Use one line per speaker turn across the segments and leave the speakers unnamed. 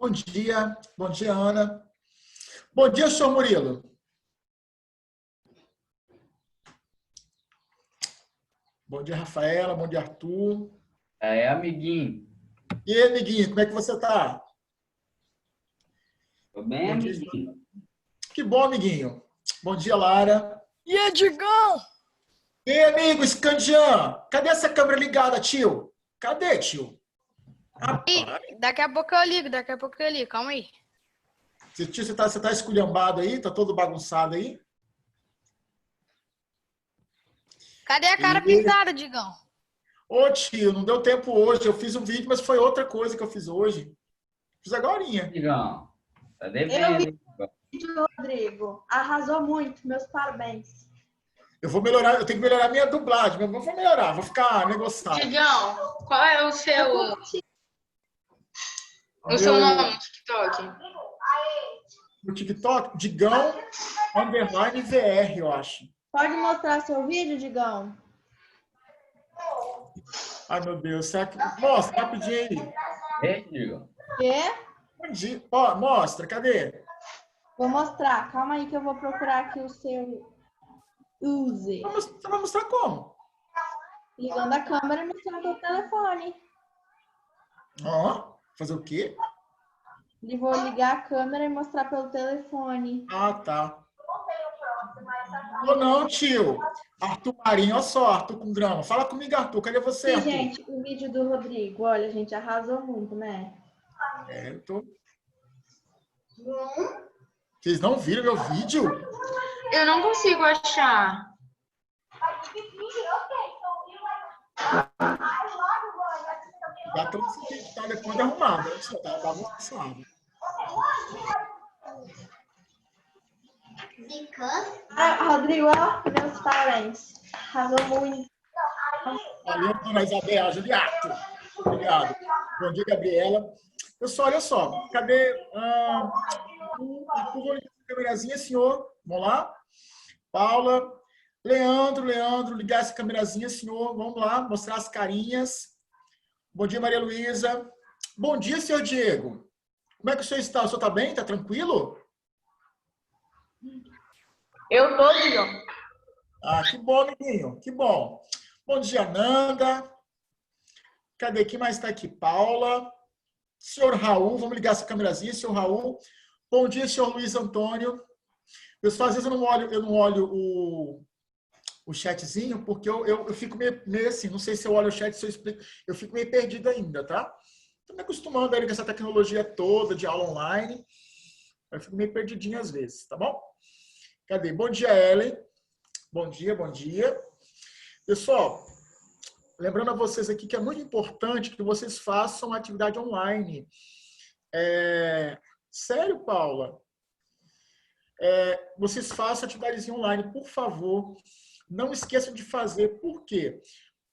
Bom dia, Ana. Bom dia, senhor Murilo. Bom dia, Rafaela. Bom dia, Arthur.
É, amiguinho.
E aí, amiguinho, como é que você tá?
Tô bem,
Bom dia.
amiguinho.
Que bom, amiguinho. Bom dia, Lara.
E aí, Digão?
E aí, amigo, Scandian. Cadê essa câmera ligada, tio? Cadê, tio? Rapaz,
Daqui a pouco eu ligo, calma aí.
tio, você tá esculhambado aí? Tá todo bagunçado aí?
Cadê a cara
E...
pintada, Digão?
Ô, tio, não deu tempo hoje. Eu fiz um vídeo, mas foi outra coisa que eu fiz hoje. Fiz agorinha.
Digão, tá
Eu
devendo,
vi
hein?
o vídeo, Rodrigo. Arrasou muito. Meus parabéns.
Eu vou melhorar, eu tenho que melhorar minha dublagem, mas eu vou melhorar, vou ficar negociando.
Digão, qual é o seu nome no TikTok?
No TikTok, Digão _ VR, eu acho.
Pode mostrar seu vídeo, Digão?
Ai, meu Deus, será que... Mostra, rapidinho aí.
Ei, Digão.
Quê?
Bom dia. Ó, mostra, cadê?
Vou mostrar. Calma aí que eu vou procurar aqui o seu use.
Você vai mostrar como?
Ligando a câmera e mostrando o telefone.
Ó, fazer o quê?
E vou ligar a câmera e mostrar pelo telefone.
Ah, tá. Ou não, tio. Arthur Marinho, olha só, Arthur com grama. Fala comigo, Arthur, cadê você,
E,
Arthur?
gente, o vídeo do Rodrigo. Olha, gente, arrasou muito, né?
É, eu tô... Vocês não viram meu vídeo?
Eu não consigo achar.
Já tô nesse tá depois de arrumado. Olha só, tá bagunçado.
Rodrigo, ó, meus parabéns. Arrasou muito.
Valeu, dona Isabel, Juliato. Obrigado. Bom dia, Gabriela. Pessoal, olha só. Cadê a câmerazinha, senhor? Vamos lá. Paula. Leandro, ligar essa câmerazinha, senhor. Vamos lá, mostrar as carinhas. Bom dia, Maria Luísa. Bom dia, senhor Diego. Como é que o senhor está? O senhor está bem? Está tranquilo?
Eu tô, Digão.
Ah, que bom, amiguinho. Que bom. Bom dia, Nanda. Cadê? Quem mais está aqui? Paula. Senhor Raul, vamos ligar essa câmerazinha, senhor Raul. Bom dia, senhor Luiz Antônio. Pessoal, às vezes eu não olho o chatzinho, porque eu fico meio assim, não sei se eu olho o chat, se eu explico, eu fico meio perdido ainda, tá? Estou me acostumando aí com essa tecnologia toda de aula online, eu fico meio perdidinho às vezes, tá bom? Cadê? Bom dia, Ellen. Bom dia, bom dia. Pessoal, lembrando a vocês aqui que é muito importante que vocês façam atividade online. Sério, Paula? Vocês façam atividades online, por favor. Não esqueçam de fazer. Por quê?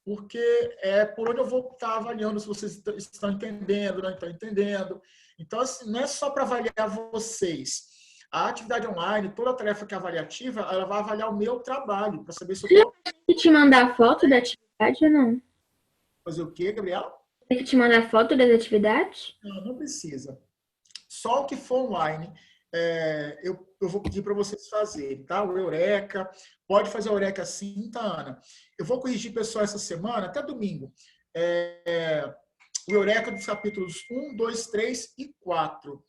Porque é por onde eu vou estar avaliando se vocês estão entendendo, não estão entendendo. Então, assim, não é só para avaliar vocês. A atividade online, toda tarefa que é avaliativa, ela vai avaliar o meu trabalho, para saber se eu estou...
Tem que te mandar foto da atividade ou não?
Fazer o quê, Gabriela?
Tem que te mandar foto das atividades?
Não, não precisa. Só o que for online, eu vou pedir para vocês fazerem, tá? O Eureka, pode fazer o Eureka sim, tá, Ana? Eu vou corrigir, pessoal, essa semana, até domingo, o Eureka dos capítulos 1, 2, 3 e 4,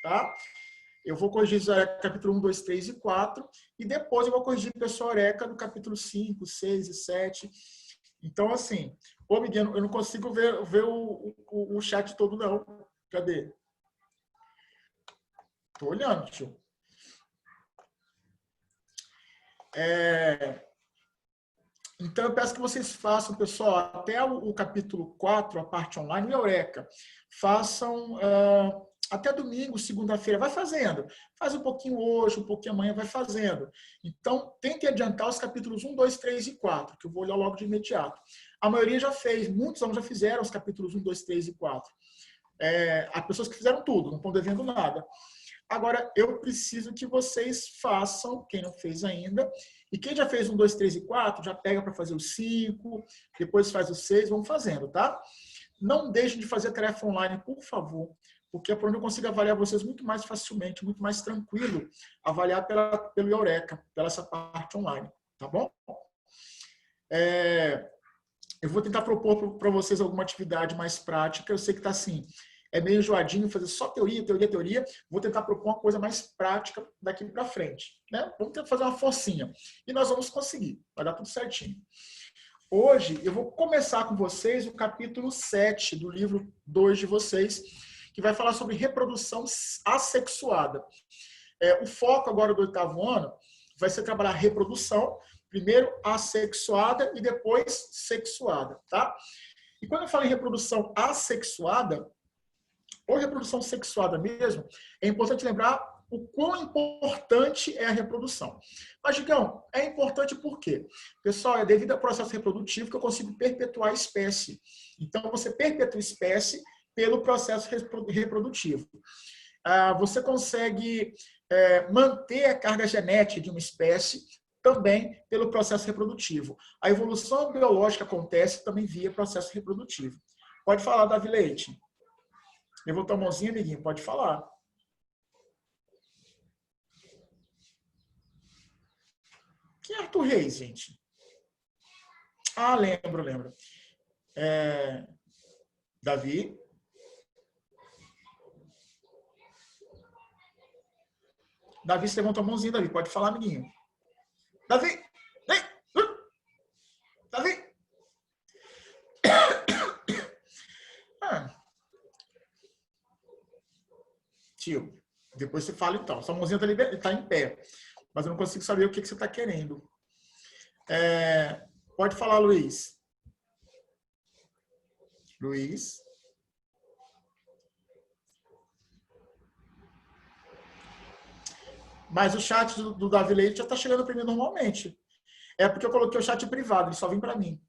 tá? Eu vou corrigir o Eureka capítulo 1, 2, 3 e 4, e depois eu vou corrigir o pessoal Eureka do capítulo 5, 6 e 7. Então, assim, ô, Miguel, eu não consigo ver o chat todo, não. Cadê? Tô olhando, tio. Então, eu peço que vocês façam, pessoal, até o capítulo 4, a parte online, o Eureka. Façam até domingo, segunda-feira. Vai fazendo. Faz um pouquinho hoje, um pouquinho amanhã, vai fazendo. Então, tente adiantar os capítulos 1, 2, 3 e 4, que eu vou olhar logo de imediato. A maioria já fez, muitos alunos já fizeram os capítulos 1, 2, 3 e 4. Há pessoas que fizeram tudo, não estão devendo nada. Agora, eu preciso que vocês façam, quem não fez ainda, e quem já fez 1, 2, 3 e 4, já pega para fazer o 5, depois faz o 6, vamos fazendo, tá? Não deixem de fazer tarefa online, por favor. porque é por onde eu consigo avaliar vocês muito mais facilmente, muito mais tranquilo, avaliar pelo Eureka, pela essa parte online, tá bom? Eu vou tentar propor para vocês alguma atividade mais prática. Eu sei que está assim, é meio enjoadinho fazer só teoria, teoria, teoria. Vou tentar propor uma coisa mais prática daqui para frente, né? Vamos tentar fazer uma forcinha. E nós vamos conseguir, vai dar tudo certinho. Hoje eu vou começar com vocês o capítulo 7 do livro 2 de vocês, que vai falar sobre reprodução assexuada. O foco agora do 8º ano vai ser trabalhar reprodução, primeiro assexuada e depois sexuada, tá? E quando eu falo em reprodução assexuada, ou reprodução sexuada mesmo, é importante lembrar o quão importante é a reprodução. Mas, Digão, é importante por quê? Pessoal, é devido ao processo reprodutivo que eu consigo perpetuar a espécie. Então, você perpetua a espécie pelo processo reprodutivo. Você consegue manter a carga genética de uma espécie também pelo processo reprodutivo. A evolução biológica acontece também via processo reprodutivo. Pode falar, Davi Leite. Levantou a mãozinha, amiguinho, pode falar. Quem é Arthur Reis, gente? Ah, lembro. Davi. Davi, você levantou a mãozinha, Davi. Pode falar, amiguinho. Davi! Vem! Davi! Tio, depois você fala então. Sua mãozinha está em pé. Mas eu não consigo saber o que você está querendo. Pode falar, Luiz. Luiz. Mas o chat do Davi Leite já está chegando para mim normalmente. É porque eu coloquei o chat privado, ele só vem para mim.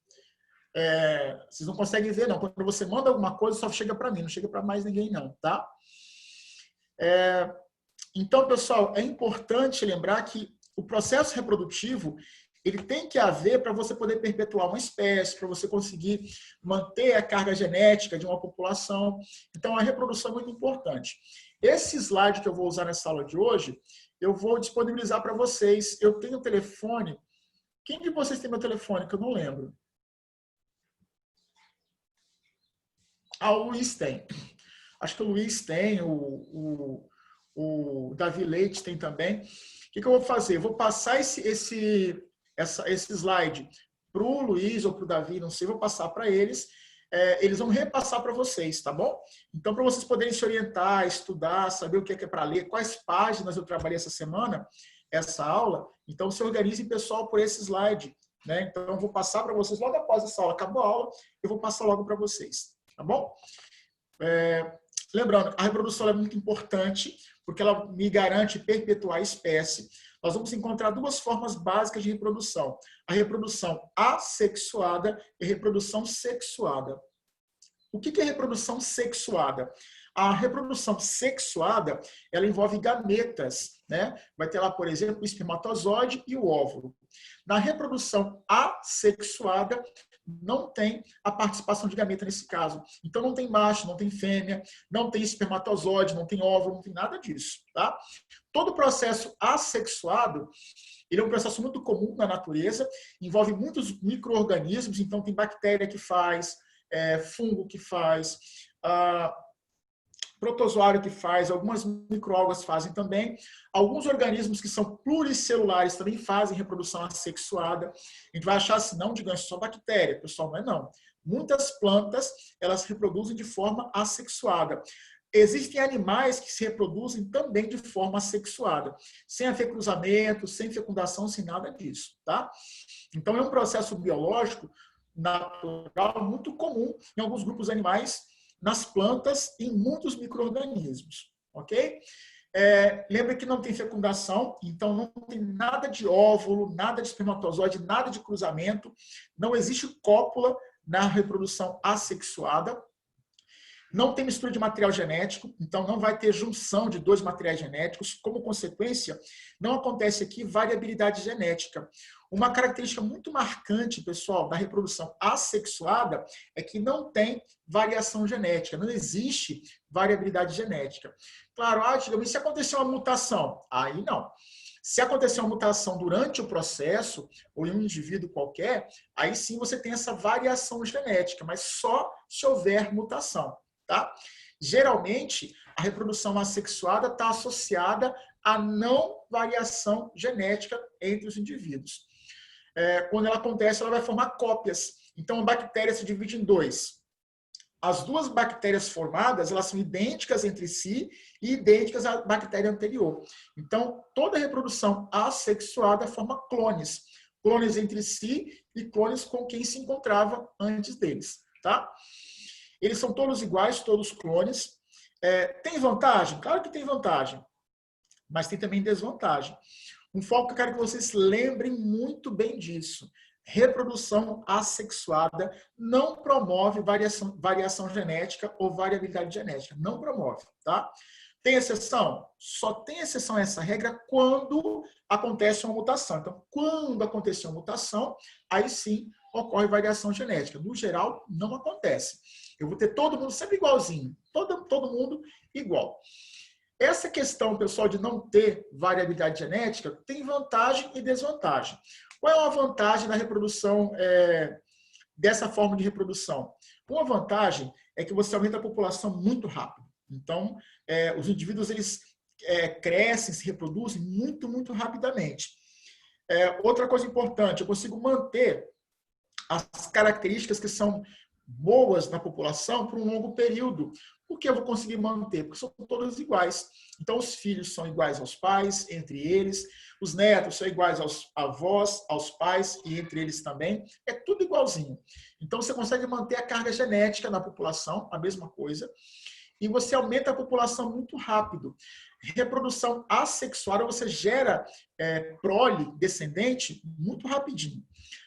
Vocês não conseguem ver, não. Quando você manda alguma coisa, só chega para mim, não chega para mais ninguém, não, tá? Então, pessoal, é importante lembrar que o processo reprodutivo, ele tem que haver para você poder perpetuar uma espécie, para você conseguir manter a carga genética de uma população. Então, a reprodução é muito importante. Esse slide que eu vou usar nessa aula de hoje, eu vou disponibilizar para vocês. Eu tenho o telefone. Quem de vocês tem meu telefone, que eu não lembro? O Luiz tem. Acho que o Luiz tem, o Davi Leite tem também. O que eu vou fazer? Eu vou passar esse slide para o Luiz ou para o Davi, não sei, vou passar para eles. Eles vão repassar para vocês, tá bom? Então, para vocês poderem se orientar, estudar, saber o que é para ler, quais páginas eu trabalhei essa semana, essa aula, então se organizem, pessoal, por esse slide, né? Então, eu vou passar para vocês logo após essa aula. Acabou a aula, eu vou passar logo para vocês, tá bom? Lembrando, a reprodução é muito importante, porque ela me garante perpetuar a espécie. Nós vamos encontrar duas formas básicas de reprodução. A reprodução assexuada e a reprodução sexuada. O que é reprodução sexuada? A reprodução sexuada, ela envolve gametas, né? Vai ter lá, por exemplo, o espermatozoide e o óvulo. Na reprodução assexuada, não tem a participação de gameta nesse caso. Então, não tem macho, não tem fêmea, não tem espermatozoide, não tem óvulo, não tem nada disso, tá? Todo processo assexuado, ele é um processo muito comum na natureza, envolve muitos micro-organismos, então tem bactéria que faz, fungo que faz, protozoário que faz, algumas microalgas fazem também. Alguns organismos que são pluricelulares também fazem reprodução assexuada. A gente vai achar assim, não, digamos, só bactéria. Pessoal, não é não. Muitas plantas, elas reproduzem de forma assexuada. Existem animais que se reproduzem também de forma assexuada, sem afecruzamento, sem fecundação, sem nada disso, tá? Então, é um processo biológico natural muito comum em alguns grupos animais, nas plantas e em muitos micro-organismos, ok? Lembra que não tem fecundação, então não tem nada de óvulo, nada de espermatozoide, nada de cruzamento, não existe cópula na reprodução assexuada. Não tem mistura de material genético, então não vai ter junção de dois materiais genéticos. Como consequência, não acontece aqui variabilidade genética. Uma característica muito marcante, pessoal, da reprodução assexuada é que não tem variação genética, não existe variabilidade genética. Claro, digamos, se acontecer uma mutação, aí não. Se acontecer uma mutação durante o processo, ou em um indivíduo qualquer, aí sim você tem essa variação genética, mas só se houver mutação. Tá? Geralmente, a reprodução assexuada está associada à não variação genética entre os indivíduos. Quando ela acontece, ela vai formar cópias. Então, a bactéria se divide em dois. As duas bactérias formadas, elas são idênticas entre si e idênticas à bactéria anterior. Então, toda reprodução assexuada forma clones. Clones entre si e clones com quem se encontrava antes deles. Tá? Eles são todos iguais, todos clones. Tem vantagem? Claro que tem vantagem. Mas tem também desvantagem. Um foco que eu quero que vocês lembrem muito bem disso. Reprodução assexuada não promove variação genética ou variabilidade genética. Não promove, tá? Tem exceção? Só tem exceção a essa regra quando acontece uma mutação. Então, quando acontecer uma mutação, aí sim ocorre variação genética. No geral, não acontece. Eu vou ter todo mundo sempre igualzinho. Todo mundo igual. Essa questão, pessoal, de não ter variabilidade genética tem vantagem e desvantagem. Qual é a vantagem da reprodução, dessa forma de reprodução? Uma vantagem é que você aumenta a população muito rápido. Então, os indivíduos eles crescem, se reproduzem muito, muito rapidamente. Outra coisa importante, eu consigo manter as características que são boas na população por um longo período. Por que eu vou conseguir manter? Porque são todos iguais. Então, os filhos são iguais aos pais, entre eles. Os netos são iguais aos avós, aos pais e entre eles também. É tudo igualzinho. Então, você consegue manter a carga genética na população, a mesma coisa. E você aumenta a população muito rápido. Reprodução assexuada, você gera prole descendente muito rapidinho.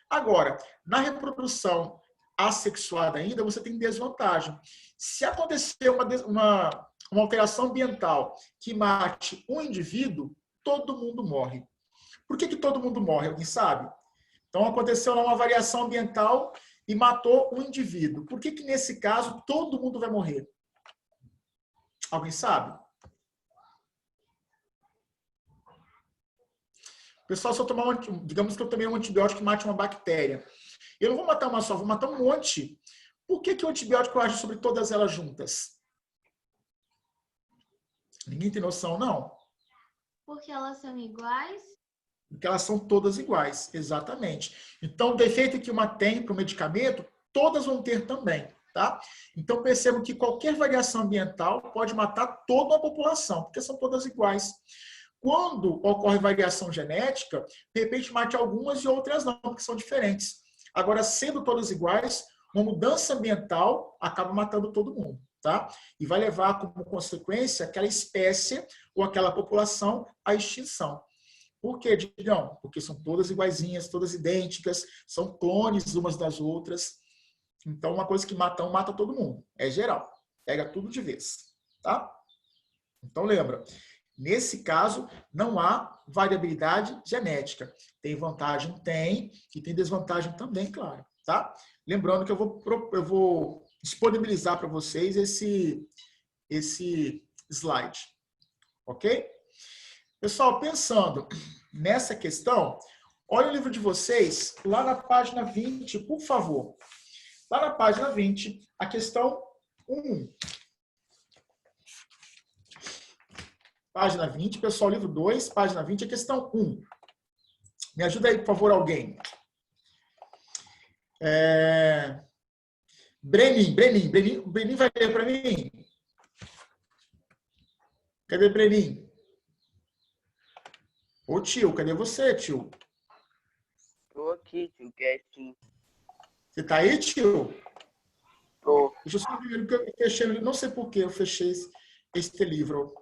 Agora, na reprodução assexuada ainda, você tem desvantagem. Se acontecer uma alteração ambiental que mate um indivíduo, todo mundo morre. Por que todo mundo morre? Alguém sabe? Então, aconteceu lá uma variação ambiental e matou um indivíduo. Por que nesse caso, todo mundo vai morrer? Alguém sabe? Pessoal, se eu tomar digamos que eu tomei um antibiótico que mate uma bactéria. Eu não vou matar uma só, vou matar um monte. Por que o antibiótico age sobre todas elas juntas? Ninguém tem noção, não?
Porque elas são iguais?
Porque elas são todas iguais, exatamente. Então, o defeito que uma tem para o medicamento, todas vão ter também, tá? Então, percebam que qualquer variação ambiental pode matar toda a população, porque são todas iguais. Quando ocorre variação genética, de repente mate algumas e outras não, porque são diferentes. Agora, sendo todas iguais, uma mudança ambiental acaba matando todo mundo, tá? E vai levar como consequência aquela espécie ou aquela população à extinção. Por quê, Digão? Porque são todas iguaizinhas, todas idênticas, são clones umas das outras. Então, uma coisa que mata um, mata todo mundo. É geral. Pega tudo de vez, tá? Então, lembra. Nesse caso, não há variabilidade genética. Tem vantagem? Tem. E tem desvantagem também, claro. Tá? Lembrando que eu vou disponibilizar para vocês esse slide. Ok? Pessoal, pensando nessa questão, olha o livro de vocês, lá na página 20, por favor. Lá na página 20, a questão 1. Página 20, pessoal, livro 2, página 20, a questão 1. Me ajuda aí, por favor, alguém. Brenin vai ler para mim? Cadê Brenin? Ô, tio, cadê você, tio?
Tô aqui, tio, quietinho.
Você tá aí, tio?
Tô.
Deixa eu só ver, porque eu fechei, não sei por que eu fechei este livro.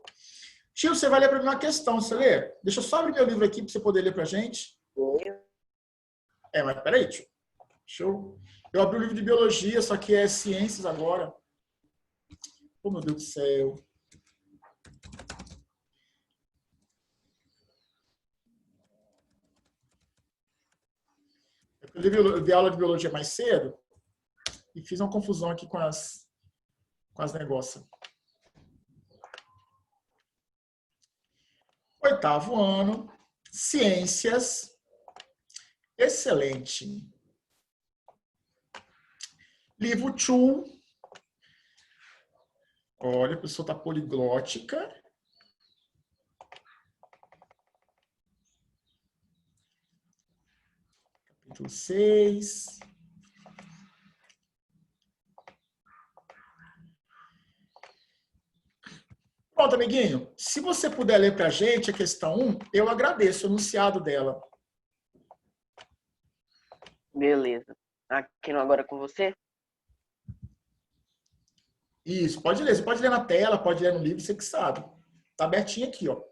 Tio, você vai ler para mim uma questão, você lê? Deixa eu só abrir meu livro aqui para você poder ler para a gente. Mas peraí, tio. Eu abri o livro de biologia, só que é ciências agora. Oh, meu Deus do céu. Eu vi aula de biologia mais cedo e fiz uma confusão aqui com as negócios. 8º ano, ciências, excelente. Livro 2. Olha, a pessoa está poliglótica. Capítulo 6. Pronto, amiguinho. Se você puder ler para a gente a questão 1, eu agradeço o enunciado dela.
Beleza. Aqui no Agora com você?
Isso, pode ler. Você pode ler na tela, pode ler no livro, você que sabe. Está abertinho aqui, ó.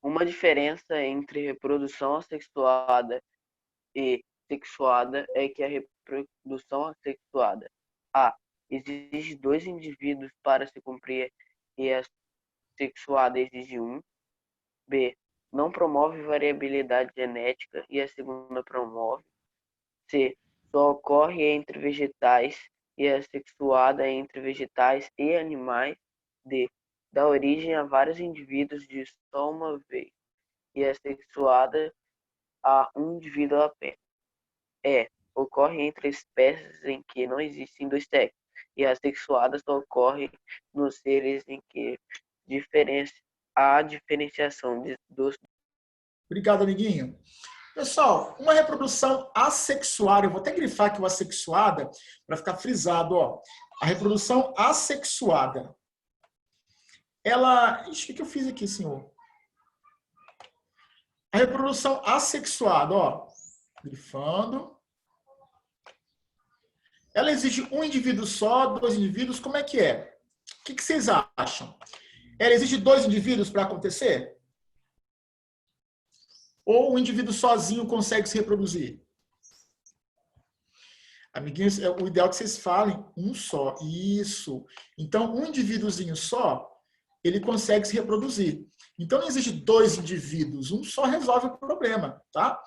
Uma diferença entre reprodução assexuada e sexuada é que a reprodução assexuada A exige 2 indivíduos para se cumprir e a sexuada exige 1. B não promove variabilidade genética e a segunda promove. C só ocorre entre vegetais e a sexuada entre vegetais e animais. D dá origem a vários indivíduos de só uma vez e a sexuada a um indivíduo apenas. E ocorre entre espécies em que não existem 2 sexos e a sexuada só ocorre nos seres em que há diferenciação dos.
Obrigado, amiguinho. Pessoal, uma reprodução assexuada, eu vou até grifar aqui o assexuada para ficar frisado, ó. A reprodução assexuada. Ela... Ixi, o que eu fiz aqui, senhor? A reprodução assexuada, ó. Grifando. Ela exige um indivíduo só, 2 indivíduos, como é que é? O que vocês acham? Ela exige 2 indivíduos para acontecer? Ou um indivíduo sozinho consegue se reproduzir? Amiguinhos, o ideal é que vocês falem um só. Isso. Então, um indivíduozinho só, ele consegue se reproduzir. Então, não existe 2 indivíduos. Um só resolve o problema, tá?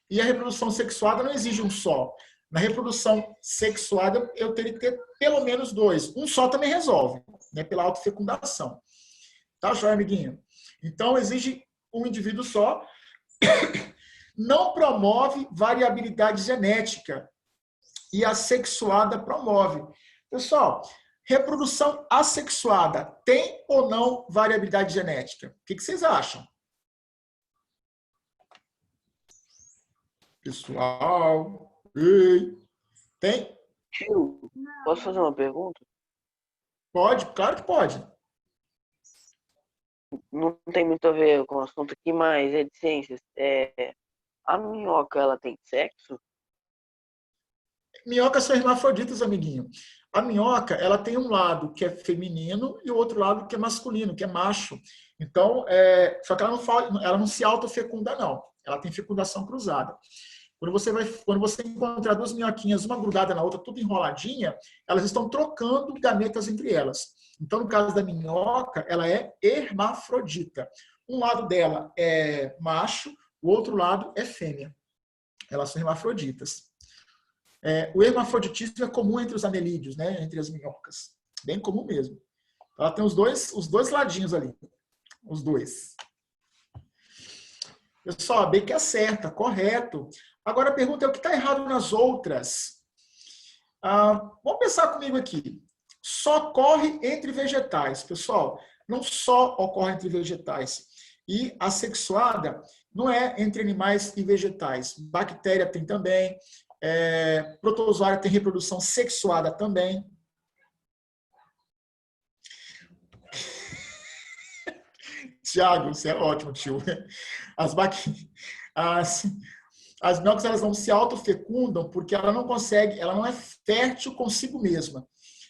E a reprodução sexuada não exige um só. Na reprodução sexuada, eu teria que ter pelo menos 2. Um só também resolve, né? Pela autofecundação. Tá, joia, amiguinho? Então, exige um indivíduo só. Não promove variabilidade genética. E a sexuada promove. Pessoal, reprodução assexuada tem ou não variabilidade genética? O que vocês acham? Pessoal, ei, tem?
Tio, posso fazer uma pergunta?
Pode, claro que pode.
Não tem muito a ver com o assunto aqui, mas é de ciências. A minhoca, ela tem sexo?
Minhocas são hermafroditas, amiguinho. A minhoca, ela tem um lado que é feminino e o outro lado que é masculino, que é macho. Então, só que ela não se autofecunda, não. Ela tem fecundação cruzada. Quando você encontrar 2 minhoquinhas, uma grudada na outra, tudo enroladinha, elas estão trocando gametas entre elas. Então, no caso da minhoca, ela é hermafrodita. Um lado dela é macho, o outro lado é fêmea. Elas são hermafroditas. O hermafroditismo é comum entre os anelídeos, né? Entre as minhocas. Bem comum mesmo. Ela tem os dois ladinhos ali. Os 2. Pessoal, a B que acerta, correto. Agora a pergunta é o que está errado nas outras. Vamos pensar comigo aqui. Só ocorre entre vegetais. Pessoal, não só ocorre entre vegetais. E a sexuada não é entre animais e vegetais. Bactéria tem também. Protozoário tem reprodução sexuada também. Tiago, você é ótimo, tio. As minhocas, elas não se autofecundam porque ela não é fértil consigo mesma.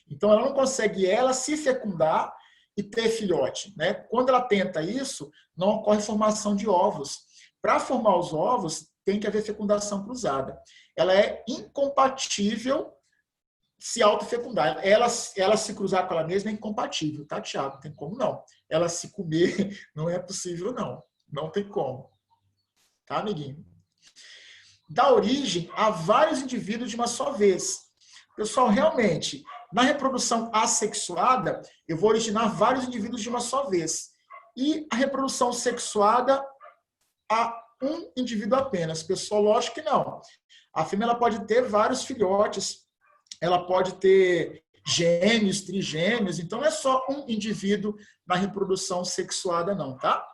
Então, ela não consegue se fecundar e ter filhote, né? Quando ela tenta isso, não ocorre formação de ovos. Para formar os ovos, tem que haver fecundação cruzada. Ela é incompatível se autofecundar. Ela se cruzar com ela mesma é incompatível, tá, Thiago? Não tem como não. Ela se comer não é possível, não. Não tem como. Tá, amiguinho? Dá origem a vários indivíduos de uma só vez. Pessoal, realmente, na reprodução assexuada, eu vou originar vários indivíduos de uma só vez. E a reprodução sexuada, a um indivíduo apenas. Pessoal, lógico que não. A fêmea ela pode ter vários filhotes, ela pode ter gêmeos, trigêmeos, então não é só um indivíduo na reprodução sexuada, não, tá?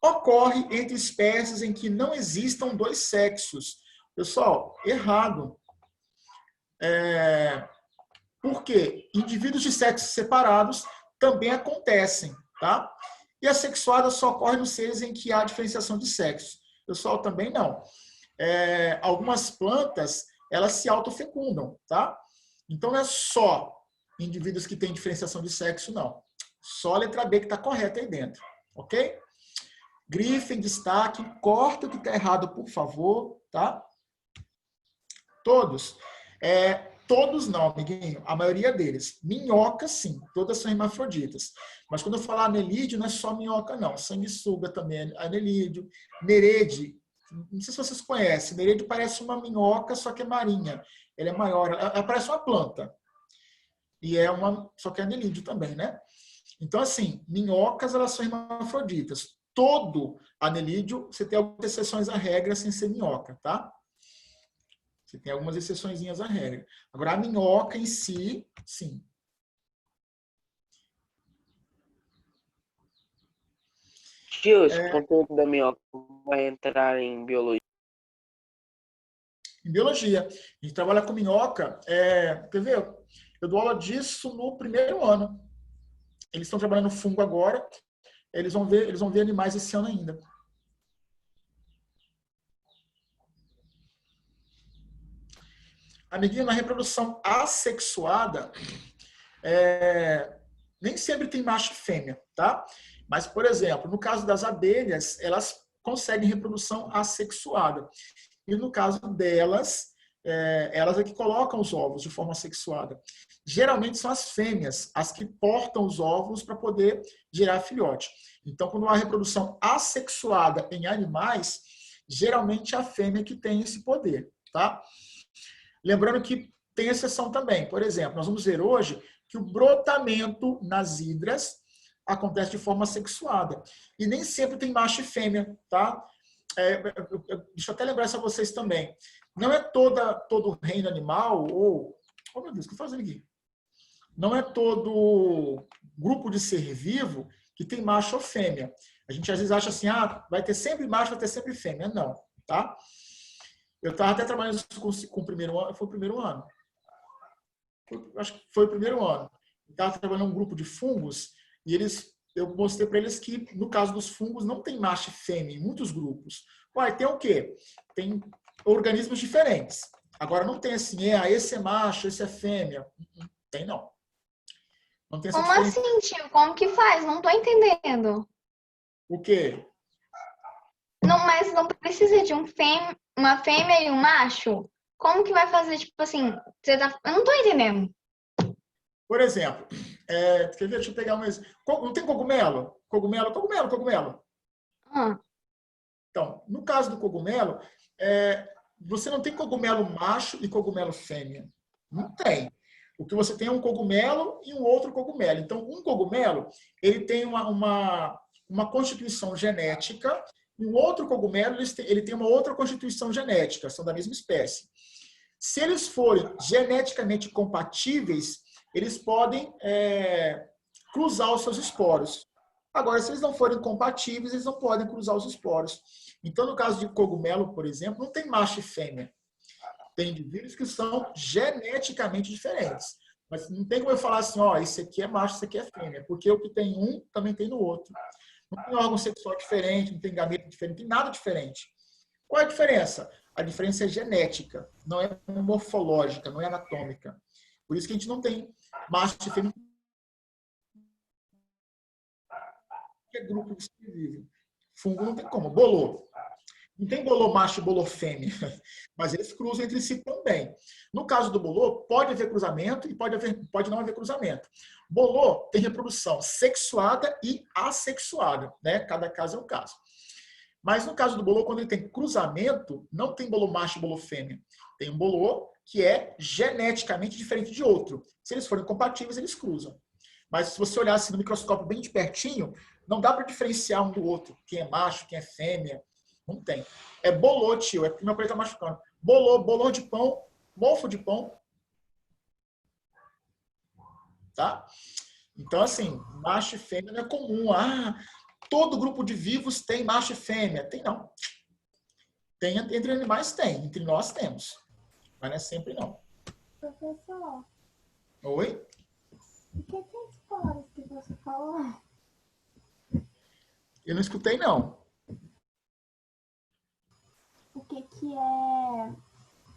Ocorre entre espécies em que não existam dois sexos. Pessoal, errado. Por quê? Indivíduos de sexos separados também acontecem, tá? E a sexuada só ocorre nos seres em que há diferenciação de sexo. Pessoal, também não. Algumas plantas, elas se autofecundam, tá? Então, não é só indivíduos que têm diferenciação de sexo, não. Só a letra B que está correta aí dentro, ok? Grifem, destaque, corta o que está errado, por favor, tá? Todos. Todos não, amiguinho. A maioria deles. Minhoca, sim. Todas são hermafroditas. Mas quando eu falar anelídeo, não é só minhoca, não. Sanguessuga também é anelídeo. Nereide. Não sei se vocês conhecem. Nereide parece uma minhoca, só que é marinha. Ela é maior. Ela parece uma planta. E só que é anelídeo também, né? Então, assim, minhocas, elas são hermafroditas. Todo anelídeo, você tem algumas exceções à regra sem ser minhoca, tá? Você tem algumas exceçõezinhas à regra. Agora, a minhoca em si, sim.
Tio, esse conteúdo da minhoca vai entrar em biologia?
Em biologia. A gente trabalha com minhoca. Quer ver? Eu dou aula disso no primeiro ano. Eles estão trabalhando fungo agora. Eles vão ver animais esse ano ainda. Amiguinho, na reprodução assexuada, nem sempre tem macho e fêmea, tá? Mas, por exemplo, no caso das abelhas, elas conseguem reprodução assexuada. E no caso delas, elas é que colocam os ovos de forma sexuada. Geralmente são as fêmeas as que portam os ovos para poder gerar filhote. Então, quando há reprodução assexuada em animais, geralmente é a fêmea que tem esse poder, tá? Lembrando que tem exceção também. Por exemplo, nós vamos ver hoje que o brotamento nas hidras acontece de forma sexuada. E nem sempre tem macho e fêmea, tá? Deixa eu até lembrar isso a vocês também. Não é todo reino animal, ou... Oh, meu Deus, o que eu estou fazendo aqui? Não é todo grupo de ser vivo que tem macho ou fêmea. A gente às vezes acha assim, vai ter sempre macho, vai ter sempre fêmea. Não, tá? Eu estava até trabalhando isso com o primeiro ano. Foi o primeiro ano. Acho que foi o primeiro ano. Eu estava trabalhando um grupo de fungos e eu mostrei para eles que, no caso dos fungos, não tem macho e fêmea em muitos grupos. Uai, tem o quê? Tem organismos diferentes. Agora, não tem assim, esse é macho, esse é fêmea. Tem, não. Não tem essa
Como
diferença.
assim, tio? Como que faz? Não tô entendendo.
O quê?
Não, mas não precisa de uma fêmea e um macho? Como que vai fazer, tipo assim, eu não tô entendendo.
Por exemplo, quer ver? Deixa eu pegar um exemplo. Não tem cogumelo? Cogumelo. Então, no caso do cogumelo, você não tem cogumelo macho e cogumelo fêmea. Não tem. O que você tem é um cogumelo e um outro cogumelo. Então, um cogumelo, ele tem uma constituição genética, e um outro cogumelo, ele tem uma outra constituição genética, são da mesma espécie. Se eles forem geneticamente compatíveis, eles podem cruzar os seus esporos. Agora, se eles não forem compatíveis, eles não podem cruzar os esporos. Então, no caso de cogumelo, por exemplo, não tem macho e fêmea. Tem indivíduos que são geneticamente diferentes. Mas não tem como eu falar assim, esse aqui é macho, esse aqui é fêmea. Porque o que tem um, também tem no outro. Não tem órgão sexual diferente, não tem gameta diferente, não tem nada diferente. Qual é a diferença? A diferença é genética, não é morfológica, não é anatômica. Por isso que a gente não tem macho e fêmea. É grupo de ser vivo. Fungo não tem como. Bolor. Não tem bolô macho e bolô fêmea, mas eles cruzam entre si também. No caso do bolô, pode haver cruzamento e pode não haver cruzamento. Bolô tem reprodução sexuada e assexuada, né? Cada caso é um caso. Mas no caso do bolô, quando ele tem cruzamento, não tem bolô macho e bolô fêmea. Tem um bolô que é geneticamente diferente de outro. Se eles forem compatíveis, eles cruzam. Mas se você olhar assim no microscópio bem de pertinho, não dá para diferenciar um do outro. Quem é macho, quem é fêmea. Não tem. É bolô, tio. É porque meu pai tá machucando. Bolô, bolor de pão, mofo de pão. Tá? Então, assim, macho e fêmea não é comum. Ah, todo grupo de vivos tem macho e fêmea. Tem não. Tem, entre animais tem. Entre nós temos. Mas não é sempre não.
Professor,
Oi?
o que é esporos que você falou?
Eu não escutei, não.
O que é...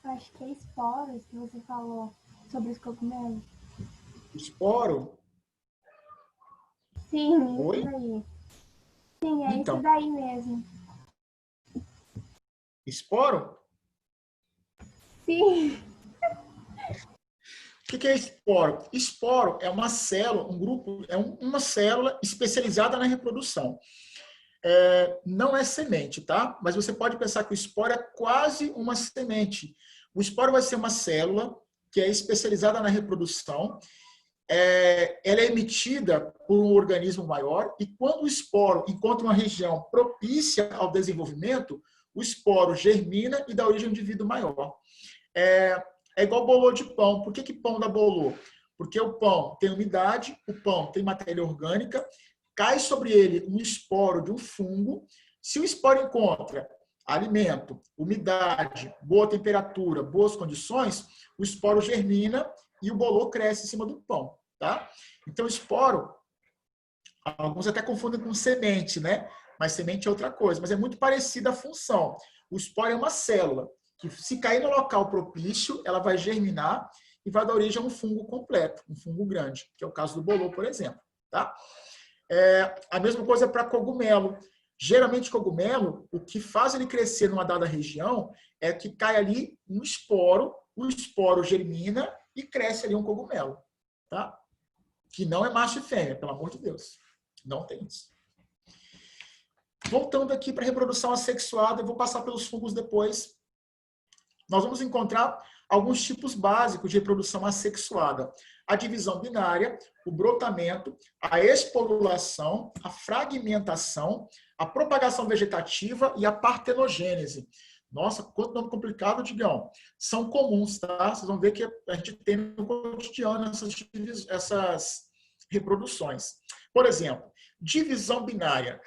Acho que é esporos que você falou sobre os cogumelos.
Esporo?
Sim,
Oi?
isso daí. Sim, é
Então.
isso daí mesmo.
Esporo?
Sim.
O que é esporo? Esporo é uma célula, um grupo, é uma célula especializada na reprodução. Não é semente, tá? Mas você pode pensar que o esporo é quase uma semente. O esporo vai ser uma célula que é especializada na reprodução. Ela é emitida por um organismo maior e quando o esporo encontra uma região propícia ao desenvolvimento, o esporo germina e dá origem a um indivíduo maior. É igual bolô de pão. Por que pão dá bolô? Porque o pão tem umidade, o pão tem matéria orgânica, cai sobre ele um esporo de um fungo. Se o esporo encontra alimento, umidade, boa temperatura, boas condições, o esporo germina e o bolô cresce em cima do pão, tá? Então, esporo, alguns até confundem com semente, né? Mas semente é outra coisa, mas é muito parecida a função. O esporo é uma célula que, se cair no local propício, ela vai germinar e vai dar origem a um fungo completo, um fungo grande, que é o caso do bolô, por exemplo, tá? A mesma coisa para cogumelo. Geralmente, cogumelo, o que faz ele crescer numa dada região é que cai ali um esporo, o esporo germina e cresce ali um cogumelo, tá? Que não é macho e fêmea, pelo amor de Deus. Não tem isso. Voltando aqui para a reprodução assexuada, eu vou passar pelos fungos depois. Nós vamos encontrar alguns tipos básicos de reprodução assexuada. A divisão binária, o brotamento, a esporulação, a fragmentação, a propagação vegetativa e a partenogênese. Nossa, quanto nome complicado, Digão. São comuns, tá? Vocês vão ver que a gente tem no cotidiano essas reproduções. Por exemplo, divisão binária.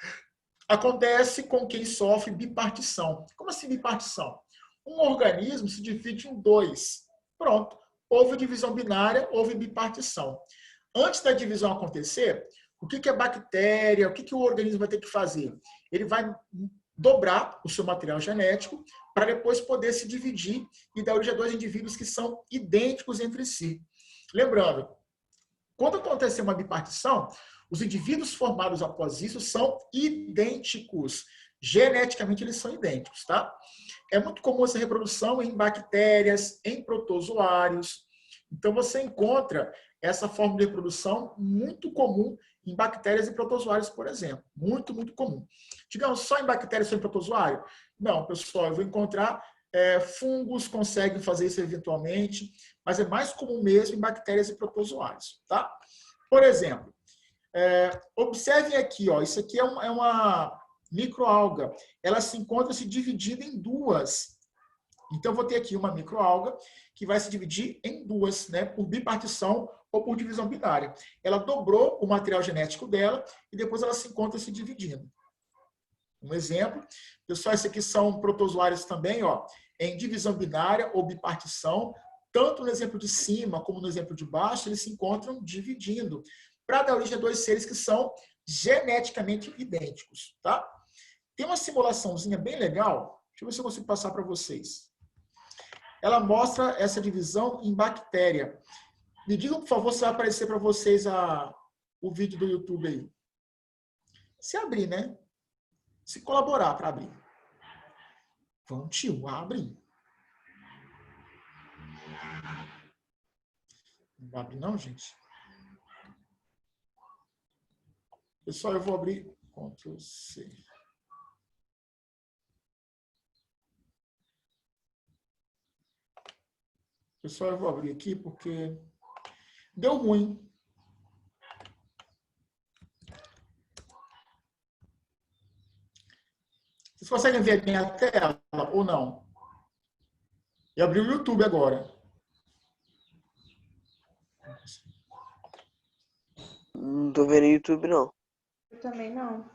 Acontece com quem sofre bipartição. Como assim bipartição? Um organismo se divide em dois. Pronto. Houve divisão binária, houve bipartição. Antes da divisão acontecer, o que é bactéria? O que o organismo vai ter que fazer? Ele vai dobrar o seu material genético para depois poder se dividir e dar origem a dois indivíduos que são idênticos entre si. Lembrando, quando acontecer uma bipartição, os indivíduos formados após isso são idênticos. Geneticamente, eles são idênticos, tá? É muito comum essa reprodução em bactérias, em protozoários. Então, você encontra essa forma de reprodução muito comum em bactérias e protozoários, por exemplo. Muito, muito comum. Digamos, só em bactérias, só em protozoário? Não, pessoal, eu vou encontrar fungos conseguem fazer isso eventualmente, mas é mais comum mesmo em bactérias e protozoários, tá? Por exemplo, observem aqui, ó, isso aqui é uma microalga. Ela se encontra se dividida em duas. Então, eu vou ter aqui uma microalga que vai se dividir em duas, né, por bipartição ou por divisão binária. Ela dobrou o material genético dela e depois ela se encontra se dividindo. Um exemplo. Pessoal, esses aqui são protozoários também, ó, em divisão binária ou bipartição. Tanto no exemplo de cima como no exemplo de baixo, eles se encontram dividindo para dar origem a dois seres que são geneticamente idênticos, tá? Tem uma simulaçãozinha bem legal. Deixa eu ver se eu consigo passar para vocês. Ela mostra essa divisão em bactéria. Me digam, por favor, se vai aparecer para vocês o vídeo do YouTube aí. Se abrir, né? Se colaborar para abrir. Vamos, tio, abre. Não abre não, gente. Pessoal, eu vou abrir Ctrl C. Pessoal, eu vou abrir aqui porque deu ruim. Vocês conseguem ver a minha tela ou não? Eu abri o YouTube agora.
Não tô vendo YouTube, não.
Eu também não.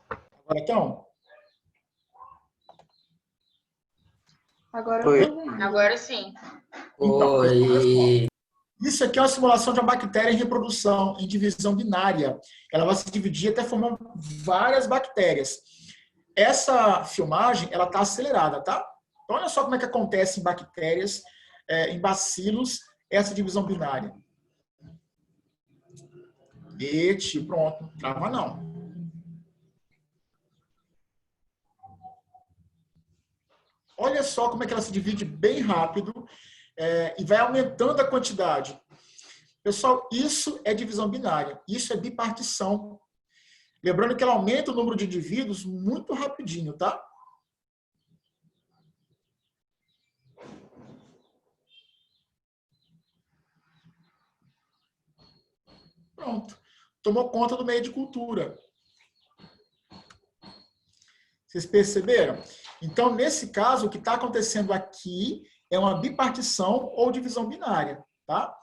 Agora então?
Agora
Oi.
eu tô vendo. Agora sim.
Então,
Oi.
isso aqui é uma simulação de uma bactéria em reprodução, em divisão binária. Ela vai se dividir até formar várias bactérias. Essa filmagem, ela está acelerada, tá? Então, olha só como é que acontece em bactérias, em bacilos, essa divisão binária. Pronto. Trava não. Olha só como é que ela se divide bem rápido e vai aumentando a quantidade. Pessoal, isso é divisão binária. Isso é bipartição. Lembrando que ela aumenta o número de indivíduos muito rapidinho, tá? Pronto. Tomou conta do meio de cultura. Vocês perceberam? Então, nesse caso, o que está acontecendo aqui é uma bipartição ou divisão binária, tá?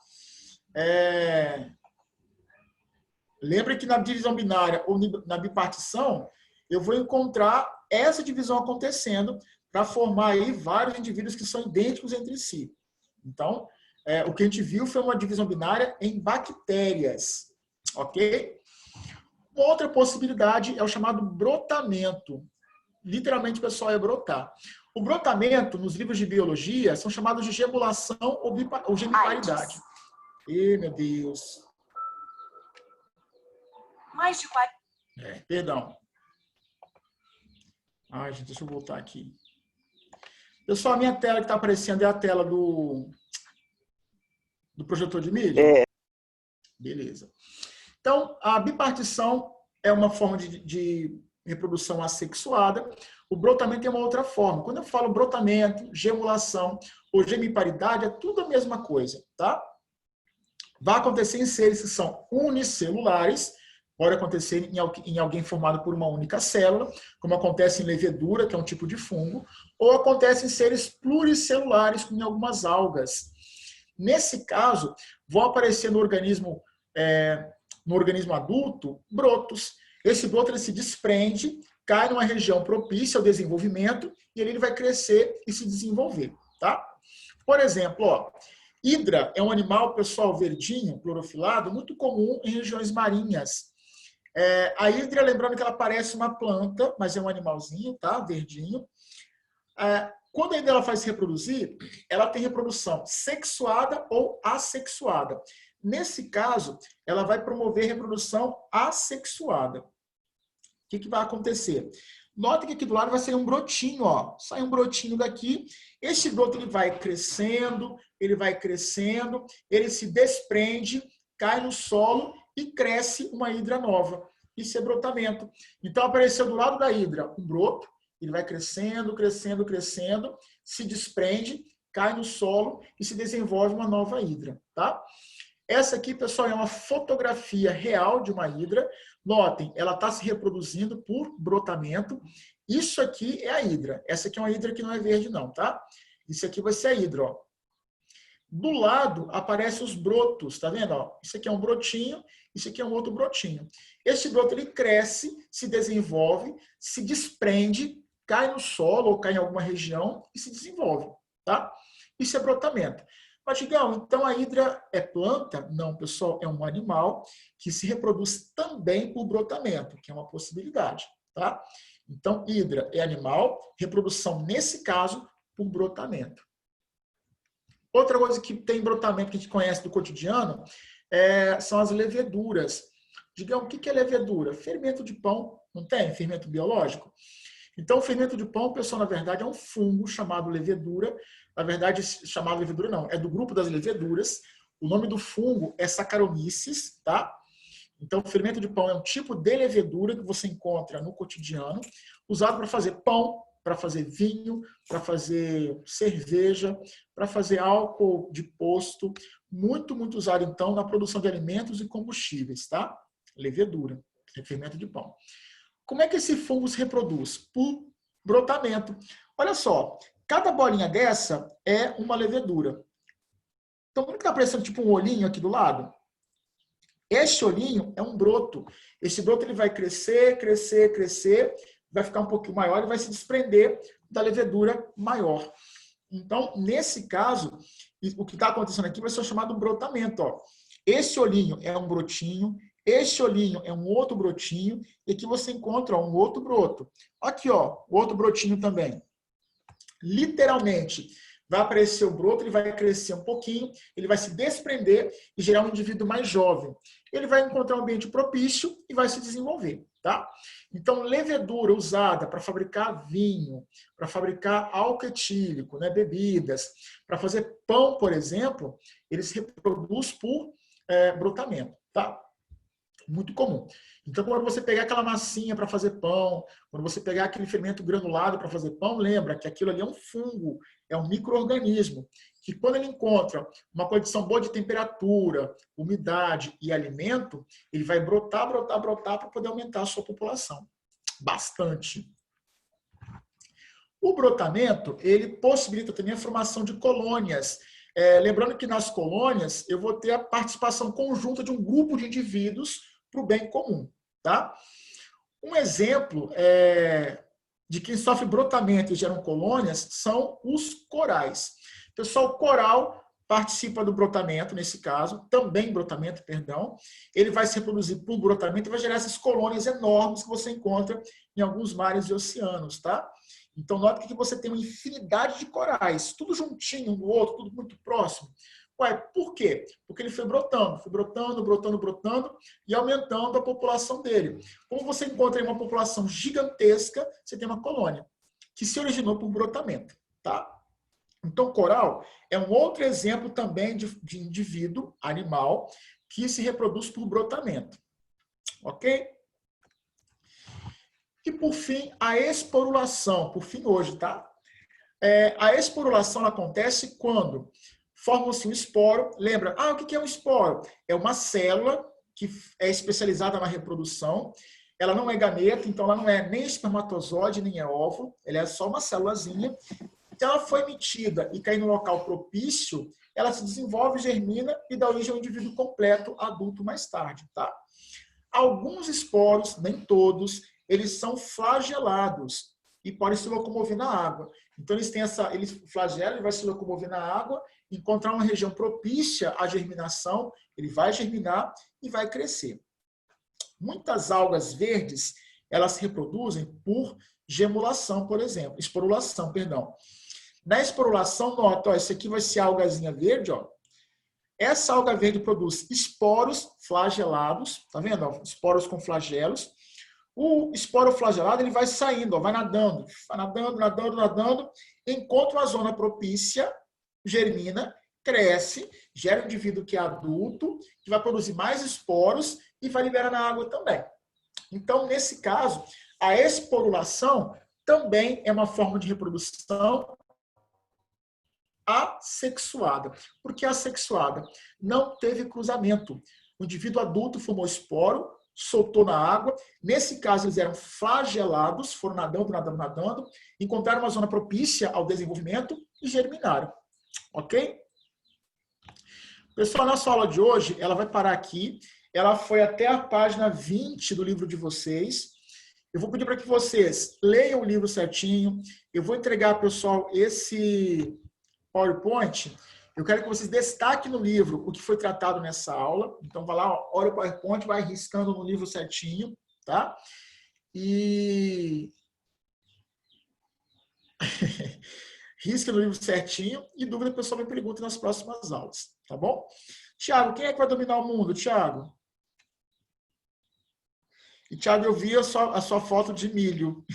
Lembra que na divisão binária ou na bipartição, eu vou encontrar essa divisão acontecendo para formar aí vários indivíduos que são idênticos entre si. Então, o que a gente viu foi uma divisão binária em bactérias, ok? Uma outra possibilidade é o chamado brotamento. Literalmente, pessoal, é brotar. O brotamento, nos livros de biologia, são chamados de gemulação ou geniparidade. Ih, meu Deus.
Mais de 40.
Perdão. Ai, gente, deixa eu voltar aqui. Pessoal, a minha tela que está aparecendo é a tela do projetor de mídia? Beleza. Então, a bipartição é uma forma de reprodução assexuada. O brotamento é uma outra forma. Quando eu falo brotamento, gemulação ou gemiparidade, é tudo a mesma coisa, tá? Vai acontecer em seres que são unicelulares, pode acontecer em alguém formado por uma única célula, como acontece em levedura, que é um tipo de fungo, ou acontece em seres pluricelulares, como em algumas algas. Nesse caso, vão aparecer no organismo adulto brotos. Esse broto ele se desprende, cai numa região propícia ao desenvolvimento e ele vai crescer e se desenvolver, tá? Por exemplo, ó, hidra é um animal, pessoal, verdinho, clorofilado, muito comum em regiões marinhas. A hidra, lembrando que ela parece uma planta, mas é um animalzinho, tá? Verdinho. Quando a hidra ela faz se reproduzir, ela tem reprodução sexuada ou assexuada. Nesse caso, ela vai promover reprodução assexuada. O que vai acontecer? Notem que aqui do lado vai sair um brotinho, ó. Sai um brotinho daqui. Esse broto ele vai crescendo, ele se desprende, cai no solo e cresce uma hidra nova. Isso é brotamento. Então, apareceu do lado da hidra um broto, ele vai crescendo, se desprende, cai no solo e se desenvolve uma nova hidra, tá? Essa aqui, pessoal, é uma fotografia real de uma hidra. Notem, ela está se reproduzindo por brotamento. Isso aqui é a hidra. Essa aqui é uma hidra que não é verde, não, tá? Isso aqui vai ser a hidra, ó. Do lado aparecem os brotos, tá vendo? Ó? Isso aqui é um brotinho, isso aqui é um outro brotinho. Esse broto ele cresce, se desenvolve, se desprende, cai no solo ou cai em alguma região e se desenvolve, tá? Isso é brotamento. Mas, Digão, então a hidra é planta? Não, pessoal, é um animal que se reproduz também por brotamento, que é uma possibilidade, tá? Então, hidra é animal, reprodução, nesse caso, por brotamento. Outra coisa que tem brotamento que a gente conhece do cotidiano são as leveduras. Digamos, o que é levedura? Fermento de pão, não tem? Fermento biológico. Então, o fermento de pão, pessoal, na verdade, é um fungo chamado levedura. Na verdade, chamado levedura não, é do grupo das leveduras. O nome do fungo é Saccharomyces, tá? Então, o fermento de pão é um tipo de levedura que você encontra no cotidiano, usado para fazer pão, para fazer vinho, para fazer cerveja, para fazer álcool de posto. Muito, muito usado, então, na produção de alimentos e combustíveis, tá? Levedura, fermento de pão. Como é que esse fungo se reproduz? Por brotamento. Olha só, cada bolinha dessa é uma levedura. Então, como está aparecendo tipo um olhinho aqui do lado? Este olhinho é um broto. Esse broto ele vai crescer, crescer, crescer, vai ficar um pouquinho maior e vai se desprender da levedura maior. Então, nesse caso, o que está acontecendo aqui vai ser chamado brotamento. Ó. Esse olhinho é um brotinho, este olhinho é um outro brotinho, e aqui você encontra um outro broto. Aqui, ó, outro brotinho também. Literalmente, vai aparecer o broto, ele vai crescer um pouquinho, ele vai se desprender e gerar um indivíduo mais jovem. Ele vai encontrar um ambiente propício e vai se desenvolver, tá? Então, levedura usada para fabricar vinho, para fabricar álcool etílico, né, bebidas, para fazer pão, por exemplo, ele se reproduz por brotamento, tá? Muito comum. Então, quando você pegar aquela massinha para fazer pão, quando você pegar aquele fermento granulado para fazer pão, lembra que aquilo ali é um fungo, é um micro-organismo, que quando ele encontra uma condição boa de temperatura, umidade e alimento, ele vai brotar, brotar, brotar para poder aumentar a sua população. Bastante. O brotamento, ele possibilita também a formação de colônias. Lembrando que nas colônias, eu vou ter a participação conjunta de um grupo de indivíduos para o bem comum, tá? Um exemplo de quem sofre brotamento e geram colônias são os corais. Pessoal, o coral participa do brotamento, nesse caso, também brotamento, perdão. Ele vai se reproduzir por brotamento e vai gerar essas colônias enormes que você encontra em alguns mares e oceanos, tá? Então, note que você tem uma infinidade de corais, tudo juntinho um do outro, tudo muito próximo. Ué, por quê? Porque ele foi brotando, brotando, brotando e aumentando a população dele. Como você encontra em uma população gigantesca, você tem uma colônia que se originou por brotamento, tá? Então, coral é um outro exemplo também de indivíduo, animal, que se reproduz por brotamento. Ok? E, por fim, a esporulação. Por fim, hoje, tá? A esporulação acontece quando forma-se um esporo. Lembra? O que é um esporo? É uma célula que é especializada na reprodução. Ela não é gameta, então ela não é nem espermatozoide, nem é óvulo. Ela é só uma célulazinha. Se ela foi emitida e cair no local propício, ela se desenvolve, germina e dá origem a um indivíduo completo, adulto, mais tarde, tá? Alguns esporos, nem todos, eles são flagelados e podem se locomover na água. Então, eles flagelam, ele vai se locomover na água, encontrar uma região propícia à germinação, ele vai germinar e vai crescer. Muitas algas verdes, elas se reproduzem por gemulação, por exemplo, esporulação, perdão. Na esporulação, nota, ó, esse aqui vai ser a algazinha verde, ó. Essa alga verde produz esporos flagelados, tá vendo? Ó, esporos com flagelos. O esporo flagelado, ele vai saindo, ó, vai nadando, nadando, encontra uma zona propícia, germina, cresce, gera um indivíduo que é adulto, que vai produzir mais esporos e vai liberar na água também. Então, nesse caso, a esporulação também é uma forma de reprodução assexuada. Por que assexuada? Não teve cruzamento. O indivíduo adulto formou esporo, soltou na água. Nesse caso, eles eram flagelados, foram nadando, encontraram uma zona propícia ao desenvolvimento e germinaram. Ok? Pessoal, nossa aula de hoje, ela vai parar aqui. Ela foi até a página 20 do livro de vocês. Eu vou pedir para que vocês leiam o livro certinho. Eu vou entregar, pessoal, esse PowerPoint. Eu quero que vocês destaquem no livro o que foi tratado nessa aula. Então, vai lá, olha o PowerPoint, vai riscando no livro certinho, tá? E risca no livro certinho e dúvida, o pessoal me pergunta nas próximas aulas, tá bom? Tiago, quem é que vai dominar o mundo, Tiago? E, Tiago, eu vi a sua foto de milho.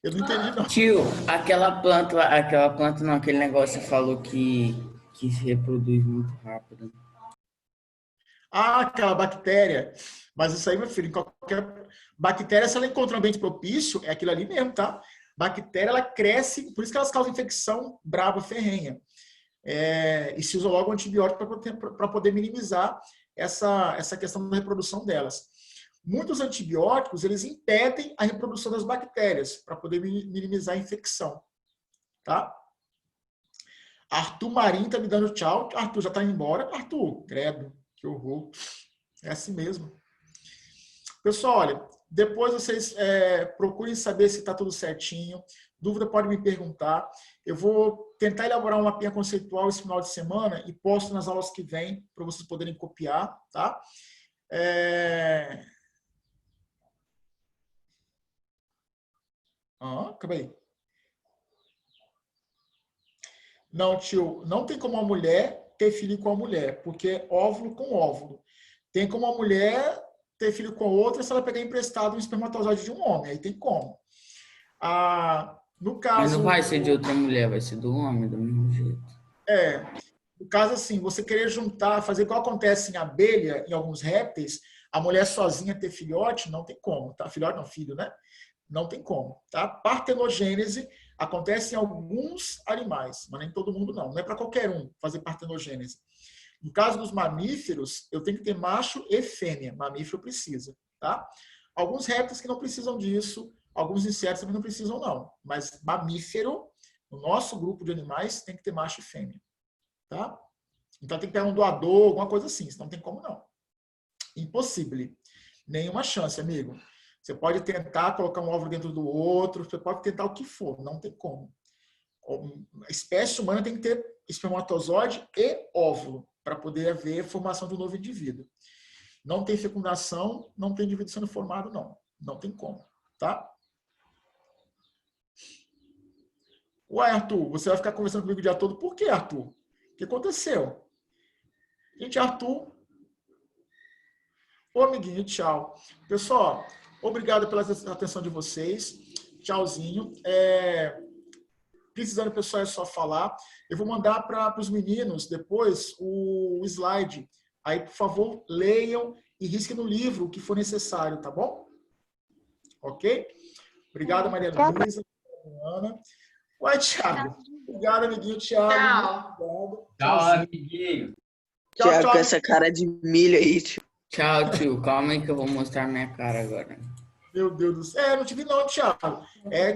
Eu não entendi, não.
Tio, aquela planta não, aquele negócio que falou que se reproduz muito rápido.
Ah, aquela bactéria. Mas isso aí, meu filho, qualquer bactéria, se ela encontra um ambiente propício, é aquilo ali mesmo, tá? Bactéria, ela cresce, por isso que elas causam infecção braba, ferrenha. E se usa logo antibiótico para poder minimizar essa questão da reprodução delas. Muitos antibióticos, eles impedem a reprodução das bactérias, para poder minimizar a infecção. Tá? Arthur Marinho tá me dando tchau. Arthur já tá indo embora. Arthur, credo, que horror. É assim mesmo. Pessoal, olha, depois vocês procurem saber se está tudo certinho. Dúvida pode me perguntar. Eu vou tentar elaborar um mapinha conceitual esse final de semana e posto nas aulas que vem para vocês poderem copiar, tá? Calma aí. Não, tio, não tem como a mulher ter filho com a mulher, porque é óvulo com óvulo. Tem como a mulher ter filho com a outra se ela pegar emprestado um espermatozoide de um homem, aí tem como. No caso,
mas não vai ser de outra mulher, vai ser do homem, do mesmo jeito.
No caso assim, você querer juntar, fazer igual acontece em abelha, em alguns répteis, a mulher sozinha ter filhote, não tem como, tá? Filhote não, filho, né? Não tem como, tá? Partenogênese acontece em alguns animais, mas nem todo mundo não. Não é para qualquer um fazer partenogênese. No caso dos mamíferos, eu tenho que ter macho e fêmea. Mamífero precisa, tá? Alguns répteis que não precisam disso, alguns insetos também não precisam não. Mas mamífero, no nosso grupo de animais, tem que ter macho e fêmea, tá? Então tem que ter um doador, alguma coisa assim, senão não tem como não. Impossível. Nenhuma chance, amigo. Você pode tentar colocar um óvulo dentro do outro, você pode tentar o que for, não tem como. A espécie humana tem que ter espermatozoide e óvulo para poder haver formação de um novo indivíduo. Não tem fecundação, não tem indivíduo sendo formado, não. Não tem como, tá? Ué, Arthur, você vai ficar conversando comigo o dia todo? Por que, Arthur? O que aconteceu? Gente, Arthur... Ô, amiguinho, tchau. Pessoal, obrigado pela atenção de vocês. Tchauzinho. Precisando, pessoal, é só falar. Eu vou mandar para os meninos depois o slide. Aí, por favor, leiam e risquem no livro o que for necessário, tá bom? Ok? Obrigado, Maria Luísa. Ana. Ué, Thiago. Obrigado, amiguinho. Thiago.
Tchau, amiguinho.
Thiago, com essa cara de milho aí, tio.
Tchau, tio. Calma aí que eu vou mostrar minha cara agora.
Meu Deus do céu. Não te vi não, Thiago.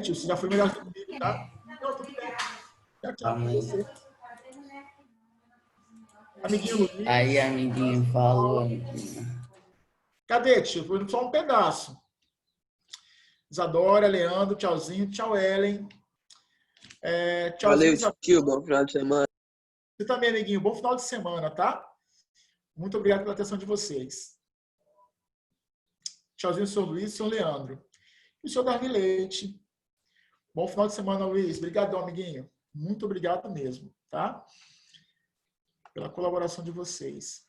Tio, você já foi melhor que comigo, tá? Não, tudo bem. Tchau, você. Amiguinho Luiz.
Aí, amiguinho. Falou, amiguinho.
Cadê, tio? Foi só um pedaço. Isadora, Leandro, tchauzinho. Tchau, Ellen.
Valeu, tio. Bom final de semana.
Você também, amiguinho. Bom final de semana, tá? Muito obrigado pela atenção de vocês. Tchauzinho, senhor Luiz e senhor Leandro. E o senhor Darby Leite. Bom final de semana, Luiz. Obrigadão, amiguinho. Muito obrigado mesmo, tá? Pela colaboração de vocês.